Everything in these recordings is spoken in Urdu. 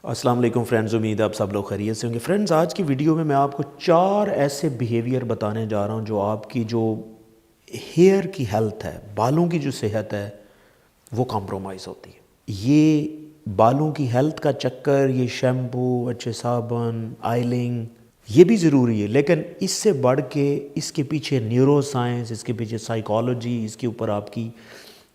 السلام علیکم فرینڈز، امید ہے آپ سب لوگ خیریت سے ہوں گے۔ فرینڈز، آج کی ویڈیو میں آپ کو 4 ایسے بیہیویئر بتانے جا رہا ہوں جو آپ کی جو ہیئر کی ہیلتھ ہے، بالوں کی جو صحت ہے وہ کمپرومائز ہوتی ہے۔ یہ بالوں کی ہیلتھ کا چکر، یہ شیمپو، اچھے صابن، آئلنگ، یہ بھی ضروری ہے، لیکن اس سے بڑھ کے اس کے پیچھے نیورو سائنس، اس کے پیچھے سائیکالوجی، اس کے اوپر آپ کی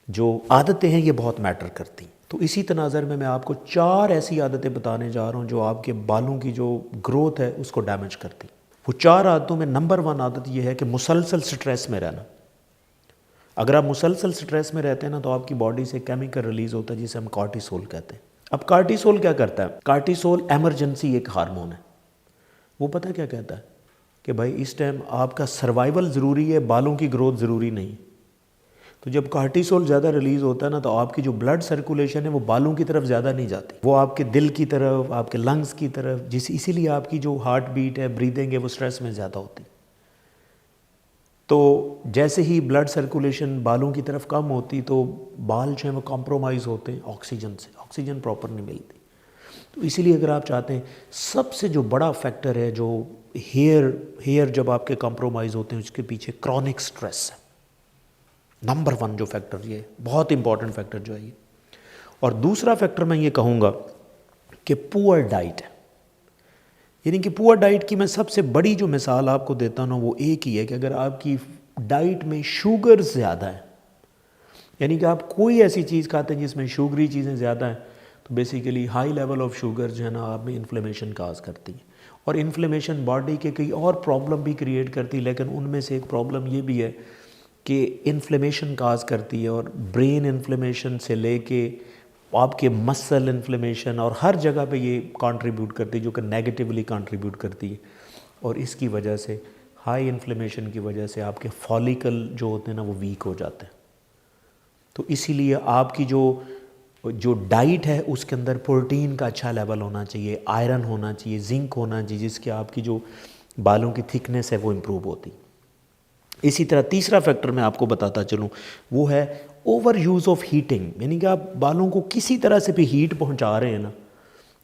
جو عادتیں ہیں یہ بہت میٹر کرتی ہیں۔ تو اسی تناظر میں آپ کو 4 ایسی عادتیں بتانے جا رہا ہوں جو آپ کے بالوں کی جو گروتھ ہے اس کو ڈیمیج کرتی۔ وہ 4 عادتوں میں نمبر 1 عادت یہ ہے کہ مسلسل سٹریس میں رہنا۔ اگر آپ مسلسل سٹریس میں رہتے ہیں نا تو آپ کی باڈی سے کیمیکل ریلیز ہوتا ہے جسے ہم کارٹیسول کہتے ہیں۔ اب کارٹیسول کیا کرتا ہے؟ کارٹیسول ایمرجنسی ایک ہارمون ہے۔ وہ پتہ کیا کہتا ہے کہ بھائی اس ٹائم آپ کا سروائیول ضروری ہے، بالوں کی گروتھ ضروری نہیں۔ تو جب کارٹیسول زیادہ ریلیز ہوتا ہے نا تو آپ کی جو بلڈ سرکولیشن ہے وہ بالوں کی طرف زیادہ نہیں جاتی، وہ آپ کے دل کی طرف، آپ کے لنگز کی طرف، اسی لیے آپ کی جو ہارٹ بیٹ ہے، بریدنگ ہے، وہ سٹریس میں زیادہ ہوتی۔ تو جیسے ہی بلڈ سرکولیشن بالوں کی طرف کم ہوتی تو بال جو ہیں وہ کمپرومائز ہوتے ہیں آکسیجن سے، آکسیجن پراپر نہیں ملتی۔ تو اسی لیے اگر آپ چاہتے ہیں، سب سے جو بڑا فیکٹر ہے جو ہیئر جب آپ کے کمپرومائز ہوتے ہیں اس کے پیچھے کرونک سٹریس ہے۔ نمبر 1 جو فیکٹر، یہ بہت امپورٹنٹ فیکٹر جو ہے یہ۔ اور دوسرا فیکٹر میں یہ کہوں گا کہ پور ڈائٹ ہے، یعنی کہ پور ڈائٹ کی میں سب سے بڑی جو مثال آپ کو دیتا ہوں وہ ایک ہی ہے کہ اگر آپ کی ڈائٹ میں شوگر زیادہ ہے، یعنی کہ آپ کوئی ایسی چیز کھاتے ہیں جس میں شوگری چیزیں زیادہ ہیں، تو basically high level of sugar جو ہے نا آپ میں انفلیمیشن کاز کرتی ہے، اور انفلیمیشن باڈی کے کئی اور پرابلم بھی کریٹ کرتی ہے، لیکن ان میں سے ایک پرابلم یہ بھی ہے کہ انفلیمیشن کاز کرتی ہے، اور برین انفلیمیشن سے لے کے آپ کے مسل انفلیمیشن اور ہر جگہ پہ یہ کنٹریبیوٹ کرتی ہے، جو کہ نیگیٹیولی کنٹریبیوٹ کرتی ہے، اور اس کی وجہ سے ہائی انفلیمیشن کی وجہ سے آپ کے فالیکل جو ہوتے ہیں نا وہ ویک ہو جاتے ہیں۔ تو اسی لیے آپ کی جو ڈائٹ ہے اس کے اندر پروٹین کا اچھا لیول ہونا چاہیے، آئرن ہونا چاہیے، زنک ہونا چاہیے، جس کے آپ کی جو بالوں کی تھکنس ہے وہ امپروو ہوتی۔ اسی طرح تیسرا فیکٹر میں آپ کو بتاتا چلوں، وہ ہے اوور یوز آف ہیٹنگ، یعنی کہ آپ بالوں کو کسی طرح سے بھی ہیٹ پہنچا رہے ہیں نا۔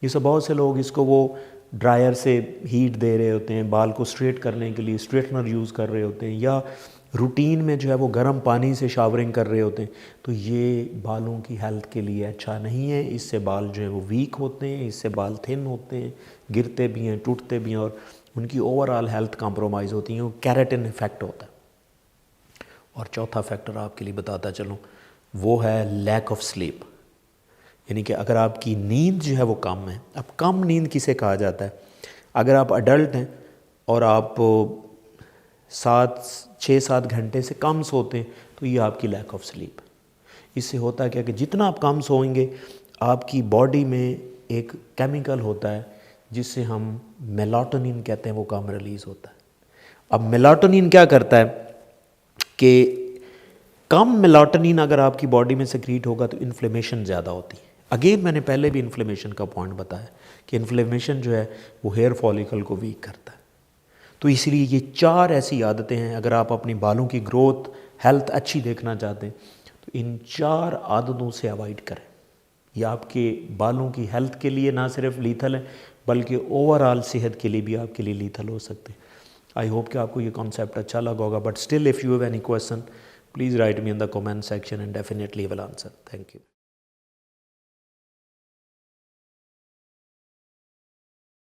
جیسے بہت سے لوگ اس کو وہ ڈرائر سے ہیٹ دے رہے ہوتے ہیں، بال کو اسٹریٹ کرنے کے لیے اسٹریٹنر یوز کر رہے ہوتے ہیں، یا روٹین میں جو ہے وہ گرم پانی سے شاورنگ کر رہے ہوتے ہیں، تو یہ بالوں کی ہیلتھ کے لیے اچھا نہیں ہے۔ اس سے بال جو ہے وہ ویک ہوتے ہیں، اس سے بال تھن ہوتے ہیں، گرتے بھی ہیں، ٹوٹتے بھی ہیں، اور ان کی اوور آل ہیلتھ کمپرومائز ہوتی ہیں، وہ کیراٹن افیکٹ ہوتا ہے۔ اور چوتھا فیکٹر آپ کے لیے بتاتا چلوں، وہ ہے لیک آف سلیپ، یعنی کہ اگر آپ کی نیند جو ہے وہ کم ہے۔ اب کم نیند کسے کہا جاتا ہے؟ اگر آپ اڈلٹ ہیں اور آپ 6-7 گھنٹے سے کم سوتے ہیں تو یہ آپ کی لیک آف سلیپ۔ اس سے ہوتا ہے کیا کہ جتنا آپ کم سوئیں گے آپ کی باڈی میں ایک کیمیکل ہوتا ہے جس سے ہم میلاٹونین کہتے ہیں، وہ کم ریلیز ہوتا ہے۔ اب میلاٹونین کیا کرتا ہے کہ کم میلاٹونین اگر آپ کی باڈی میں سیکریٹ ہوگا تو انفلیمیشن زیادہ ہوتی ہے۔ اگین میں نے پہلے بھی انفلیمیشن کا پوائنٹ بتایا کہ انفلیمیشن جو ہے وہ ہیئر فالیکل کو ویک کرتا ہے۔ تو اس لیے یہ 4 ایسی عادتیں ہیں، اگر آپ اپنی بالوں کی گروتھ، ہیلتھ اچھی دیکھنا چاہتے ہیں تو ان 4 عادتوں سے اوائڈ کریں۔ یہ آپ کے بالوں کی ہیلتھ کے لیے نہ صرف لیتھل ہے بلکہ اوور آل صحت کے لیے بھی آپ کے لیے لیتھل ہو سکتے ہیں۔ آئی ہوپ کہ آپ کو یہ کانسیپٹ اچھا لگا ہوگا، but still if you have any question please write me in the comment section and definitely will answer. Thank you.